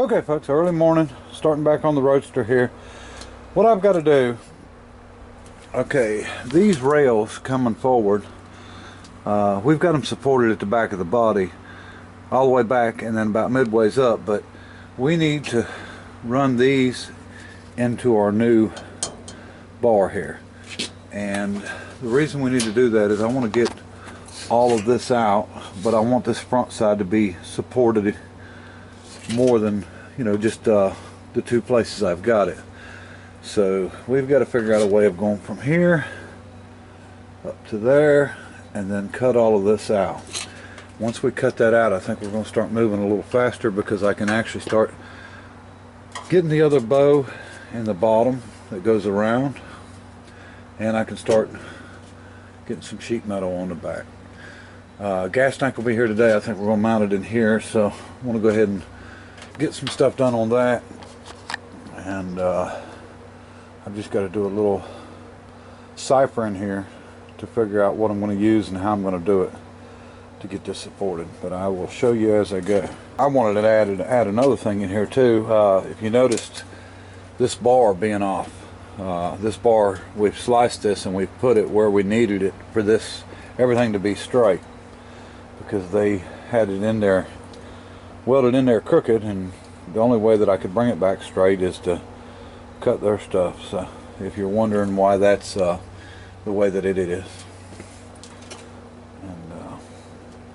Okay folks, early morning, starting back on the Roadster here. What I've got to do, okay, these rails coming forward, we've got them supported at the back of the body, all the way back and then about midways up, but we need to run these into our new bar here. And the reason we need to do that is I want to get all of this out, but I want this front side to be supported more than, you know, just the two places I've got it. So we've got to figure out a way of going from here up to there and then cut all of this out. Once we cut that out, I think we're going to start moving a little faster, because I can actually start getting the other bow in the bottom that goes around, and I can start getting some sheet metal on the back. Gas tank will be here today. I think we're going to mount it in here, so I want to go ahead and get some stuff done on that. And I've just got to do a little cipher in here to figure out what I'm going to use and how I'm going to do it to get this supported, but I will show you as I go. I wanted to add another thing in here too. If you noticed this bar being off, this bar, we've sliced this and we've put it where we needed it for this everything to be straight, because they had it in there, welded in there crooked, and the only way that I could bring it back straight is to cut their stuff. So if you're wondering why that's the way that it is, and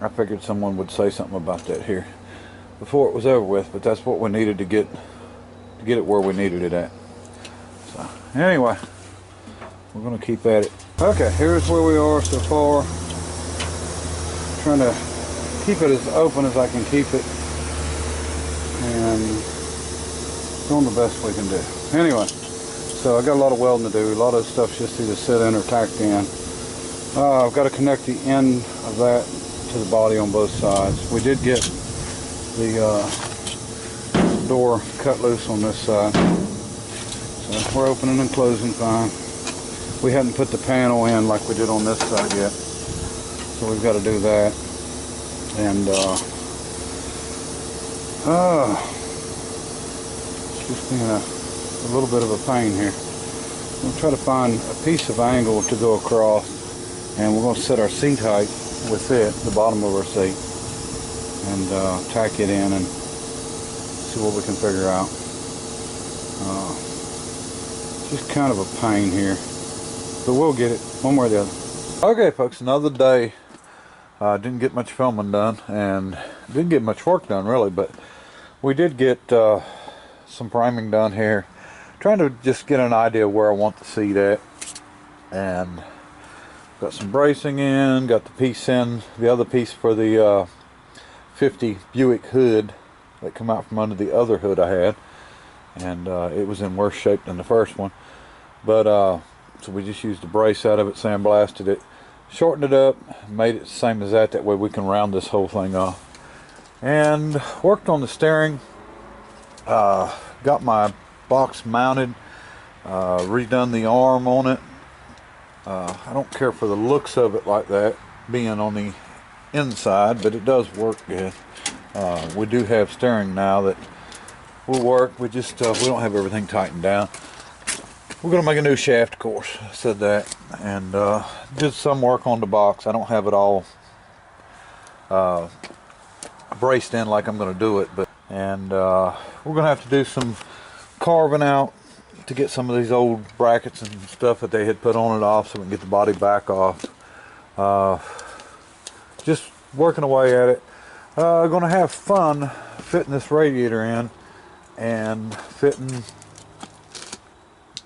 I figured someone would say something about that here before it was over with, but that's what we needed to get it where we needed it at. So anyway, we're going to keep at it. Okay, here's where we are so far. Trying to keep it as open as I can keep it, and doing the best we can do. Anyway, so I got a lot of welding to do. A lot of stuff's just either set in or tacked in. I've got to connect the end of that to the body on both sides. We did get the door cut loose on this side, so we're opening and closing fine. We hadn't put the panel in like we did on this side yet, so we've got to do that. And it's just being a little bit of a pain here. We'll try to find a piece of angle to go across, and we're going to set our seat height with it, the bottom of our seat, and tack it in and see what we can figure out. Just kind of a pain here, but we'll get it one way or the other. Okay folks, another day. Didn't get much filming done, and didn't get much work done really, but we did get some priming done here, trying to just get an idea where I want the seat at, and got some bracing in, got the piece in, the other piece for the 50 Buick hood that come out from under the other hood I had, and it was in worse shape than the first one, but so we just used the brace out of it, sandblasted it, shortened it up, made it the same as that way we can round this whole thing off, and worked on the steering. Got my box mounted, redone the arm on it. I don't care for the looks of it like that being on the inside, but it does work good. We do have steering now that will work. We just we don't have everything tightened down. We're going to make a new shaft, of course. I said that, and did some work on the box. I don't have it all braced in like I'm going to do it, but we're going to have to do some carving out to get some of these old brackets and stuff that they had put on it off, so we can get the body back off. Just working away at it. Going to have fun fitting this radiator in and fitting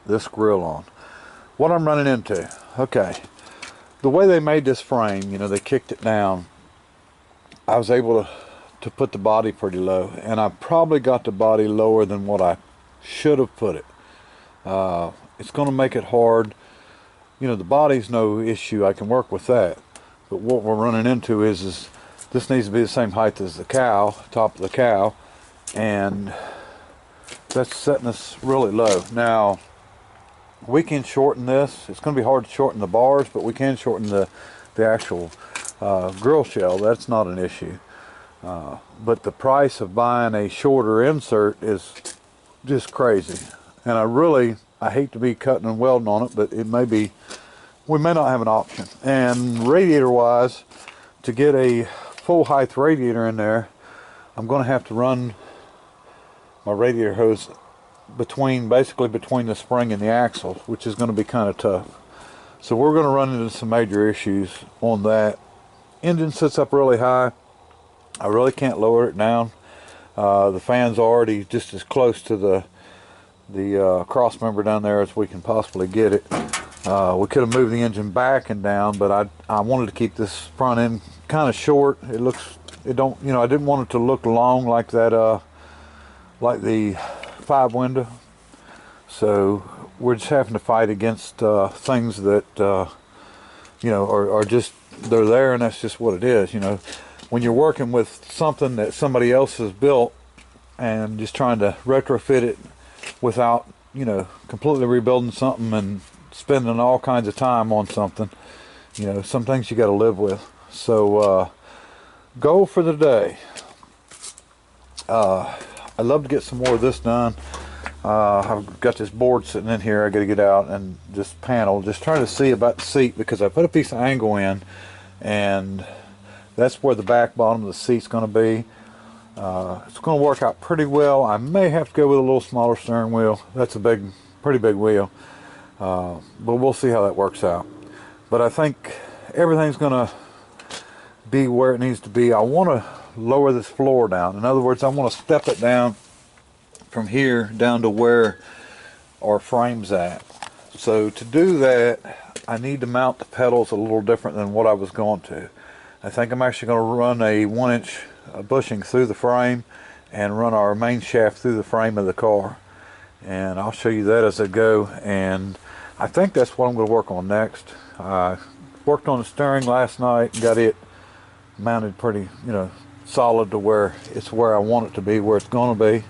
this grill on. What I'm running into, okay, the way they made this frame, you know, they kicked it down. I was able to put the body pretty low, and I probably got the body lower than what I should have put it. It's going to make it hard. You know, the body's no issue, I can work with that, but what we're running into is this needs to be the same height as the cow, top of the cow, and that's setting us really low. Now we can shorten this. It's going to be hard to shorten the bars, but we can shorten the actual grill shell. That's not an issue. But the price of buying a shorter insert is just crazy. And I hate to be cutting and welding on it, but we may not have an option. And radiator wise, to get a full height radiator in there, I'm going to have to run my radiator hose basically between the spring and the axle, which is going to be kind of tough. So we're going to run into some major issues on that. Engine sits up really high. I really can't lower it down. The fan's already just as close to the cross member down there as we can possibly get it. We could have moved the engine back and down, but I wanted to keep this front end kind of short. I didn't want it to look long like that, like the 5-window. So we're just having to fight against things that are just, they're there, and that's just what it is. When you're working with something that somebody else has built and just trying to retrofit it without completely rebuilding something and spending all kinds of time on something, some things you got to live with. So goal for the day, I'd love to get some more of this done. I've got this board sitting in here I got to get out, and this panel, just trying to see about the seat, because I put a piece of angle in, and that's where the back bottom of the seat's going to be. It's going to work out pretty well. I may have to go with a little smaller steering wheel. That's a pretty big wheel, but we'll see how that works out. But I think everything's going to be where it needs to be. I want to lower this floor down. In other words, I want to step it down from here down to where our frame's at. So to do that, I need to mount the pedals a little different than what I was going to. I think I'm actually going to run a 1-inch bushing through the frame and run our main shaft through the frame of the car. And I'll show you that as I go. And I think that's what I'm going to work on next. I worked on the steering last night and got it mounted pretty, solid to where I want it to be, where it's going to be.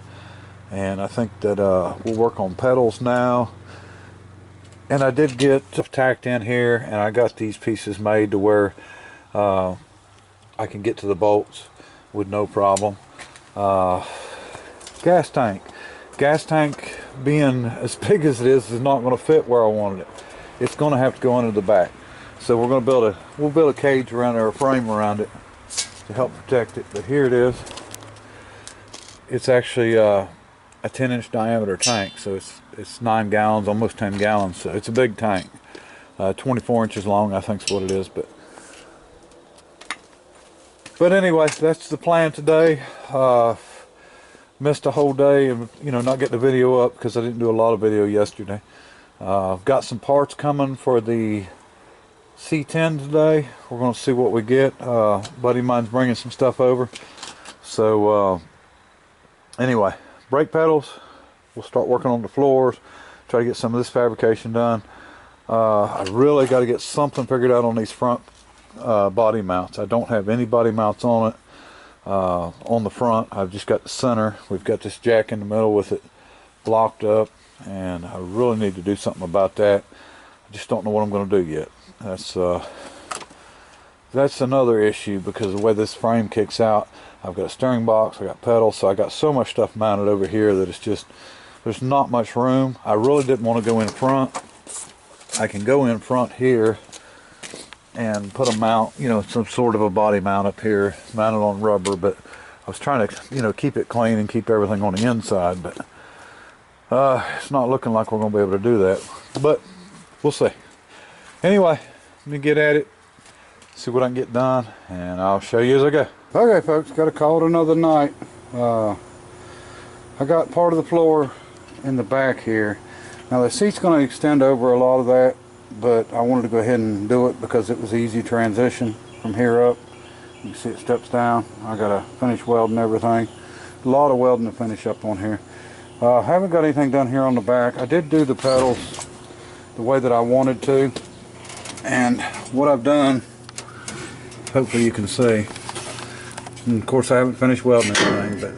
And I think that we'll work on pedals now. And I did get tacked in here, and I got these pieces made to where I can get to the bolts with no problem. Gas tank being as big as it is not going to fit where I wanted it. It's going to have to go under the back. So we're going to build a cage around there, a frame around it to help protect it. But here it is. It's actually a 10-inch diameter tank, so it's 9 gallons, almost 10 gallons. So it's a big tank. 24 inches long, I think is what it is. But anyway, that's the plan today. Missed a whole day and not getting the video up because I didn't do a lot of video yesterday. I've got some parts coming for the C10 today. We're going to see what we get. Buddy of mine's bringing some stuff over. So anyway, brake pedals, we'll start working on the floors, try to get some of this fabrication done. I really got to get something figured out on these front body mounts. I don't have any body mounts on it. On the front, I've just got the center. We've got this jack in the middle with it blocked up, and I really need to do something about that. I just don't know what I'm going to do yet. That's another issue, because of the way this frame kicks out. I've got a steering box, I got pedals, so I got so much stuff mounted over here that it's just, there's not much room. I really didn't want to go in front. I can go in front here and put a mount, some sort of a body mount up here, mounted on rubber, but I was trying to, keep it clean and keep everything on the inside, but it's not looking like we're going to be able to do that, but we'll see. Anyway, let me get at it, see what I can get done, and I'll show you as I go. Okay folks, got to call it another night. I got part of the floor in the back here. Now the seat's going to extend over a lot of that, but I wanted to go ahead and do it because it was easy transition from here up. You can see it steps down. I got to finish welding everything. A lot of welding to finish up on here. I haven't got anything done here on the back. I did do the pedals the way that I wanted to, and what I've done, hopefully you can see, and of course I haven't finished welding anything, but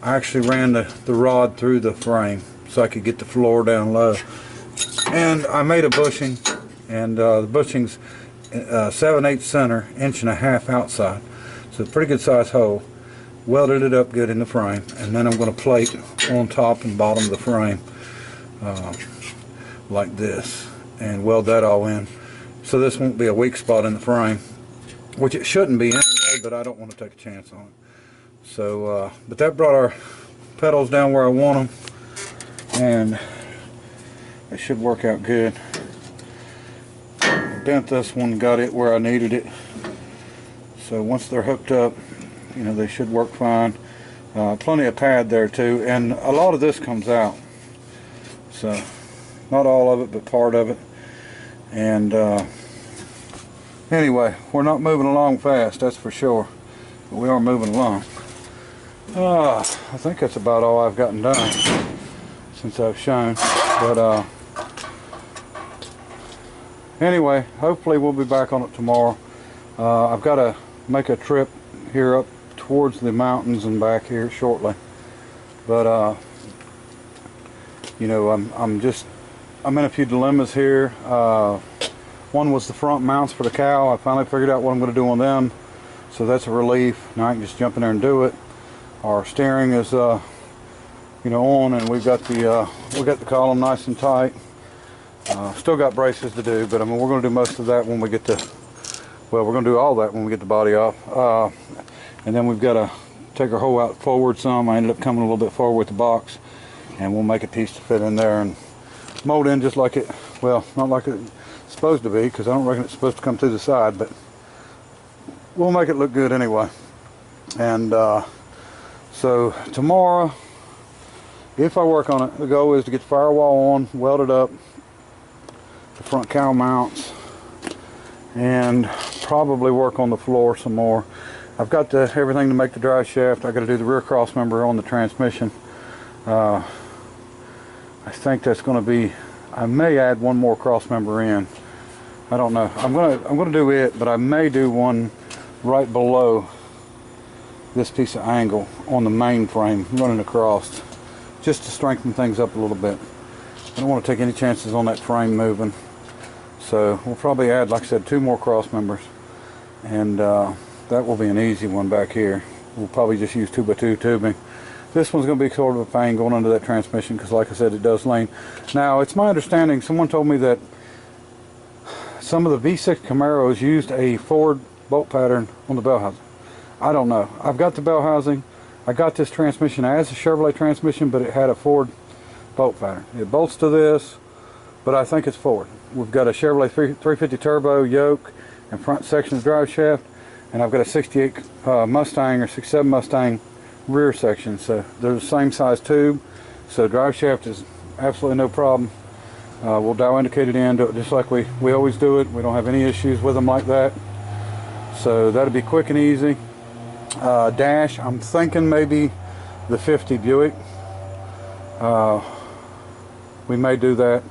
I actually ran the rod through the frame so I could get the floor down low. And I made a bushing, and the bushing's 7/8 center, 1.5 inches outside, so a pretty good size hole. welded it up good in the frame, and then I'm going to plate on top and bottom of the frame like this, and weld that all in, so this won't be a weak spot in the frame, which it shouldn't be anyway, but I don't want to take a chance on it. So but that brought our pedals down where I want them, and it should work out good. Bent this one, got it where I needed it, so once they're hooked up, you know, they should work fine. Plenty of pad there too, and a lot of this comes out, so not all of it but part of it. And anyway, we're not moving along fast, that's for sure, but we are moving along. I think that's about all I've gotten done since I've shown, but anyway, hopefully we'll be back on it tomorrow. I've got to make a trip here up towards the mountains and back here shortly, but you know, I'm in a few dilemmas here. One was the front mounts for the cow. I finally figured out what I'm going to do on them, so that's a relief. Now I can just jump in there and do it. Our steering is you know, on, and we got the column nice and tight. Still got braces to do, but I mean, we're going to do most of that when we get to, well, we're going to do all that when we get the body off. And then we've got to take our hole out forward some. I ended up coming a little bit forward with the box, and we'll make a piece to fit in there and mold in just like it, well, not like it's supposed to be, because I don't reckon it's supposed to come through the side, but we'll make it look good anyway. And so tomorrow, if I work on it, the goal is to get the firewall on, weld it up, the front cow mounts, and probably work on the floor some more. I've got everything to make the drive shaft. I got to do the rear cross member on the transmission. I think that's going to be, I may add one more cross member in. I don't know. I'm gonna do it, but I may do one right below this piece of angle on the main frame running across, just to strengthen things up a little bit. I don't want to take any chances on that frame moving. So we'll probably add, like I said, 2 more cross members, and that will be an easy one back here. We'll probably just use 2x2 tubing. This one's going to be sort of a pain going under that transmission, because like I said, it does lean. Now, it's my understanding, someone told me that some of the V6 Camaros used a forward bolt pattern on the bell housing. I don't know. I've got the bell housing. I got this transmission as a Chevrolet transmission, but it had a forward bolt pattern. It bolts to this, but I think it's forward. We've got a Chevrolet 350 turbo yoke and front section drive shaft, and I've got a 68 Mustang or 67 Mustang rear section. So they're the same size tube, so drive shaft is absolutely no problem. We'll dial indicate it in, do it just like we always do it. We don't have any issues with them like that, so that'll be quick and easy. Dash, I'm thinking maybe the 50 Buick. We may do that.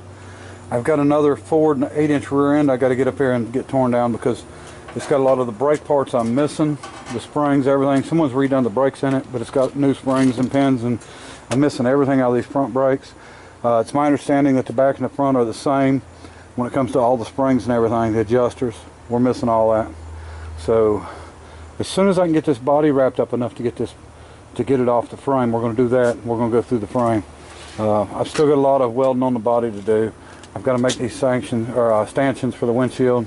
I've got another forward 8-inch rear end I got to get up here and get torn down, because it's got a lot of the brake parts I'm missing, the springs, everything. Someone's redone the brakes in it, but it's got new springs and pins, and I'm missing everything out of these front brakes. It's my understanding that the back and the front are the same when it comes to all the springs and everything, the adjusters. We're missing all that. So as soon as I can get this body wrapped up enough to get it off the frame, we're going to do that. We're going to go through the frame. I've still got a lot of welding on the body to do. I've got to make these stanchions for the windshield.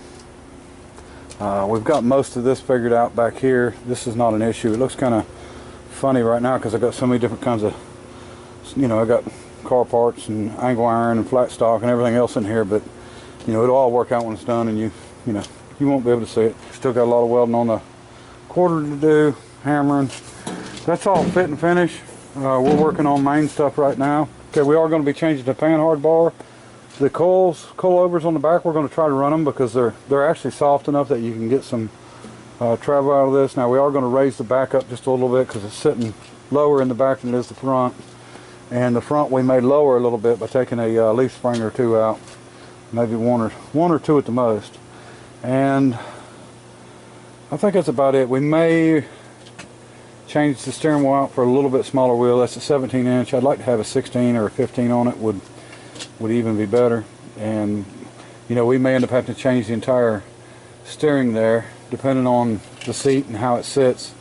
We've got most of this figured out back here. This is not an issue. It looks kind of funny right now because I've got so many different kinds of, you know, I got car parts and angle iron and flat stock and everything else in here, but you know, it'll all work out when it's done, and you know, you won't be able to see it. Still got a lot of welding on the quarter to do, hammering. That's all fit and finish. We're working on main stuff right now. Okay, we are going to be changing the panhard bar. The coilovers on the back, we're going to try to run them because they're actually soft enough that you can get some travel out of this. Now we are going to raise the back up just a little bit because it's sitting lower in the back than it is the front. And the front we may lower a little bit by taking a leaf spring or 2 out, maybe one or two at the most. And I think that's about it. We may change the steering wheel out for a little bit smaller wheel. That's a 17-inch. I'd like to have a 16 or a 15 on it. Would even be better. And you know, we may end up having to change the entire steering there depending on the seat and how it sits.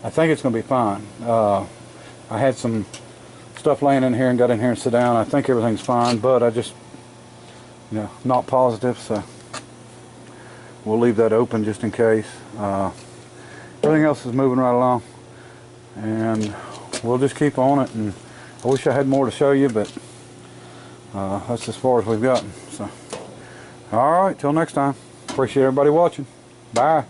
I think it's going to be fine. I had some stuff laying in here and got in here and sit down. I think everything's fine, but I just, you know, not positive, so we'll leave that open just in case. Everything else is moving right along, and we'll just keep on it. And I wish I had more to show you, but that's as far as we've gotten. So, all right, till next time. Appreciate everybody watching. Bye.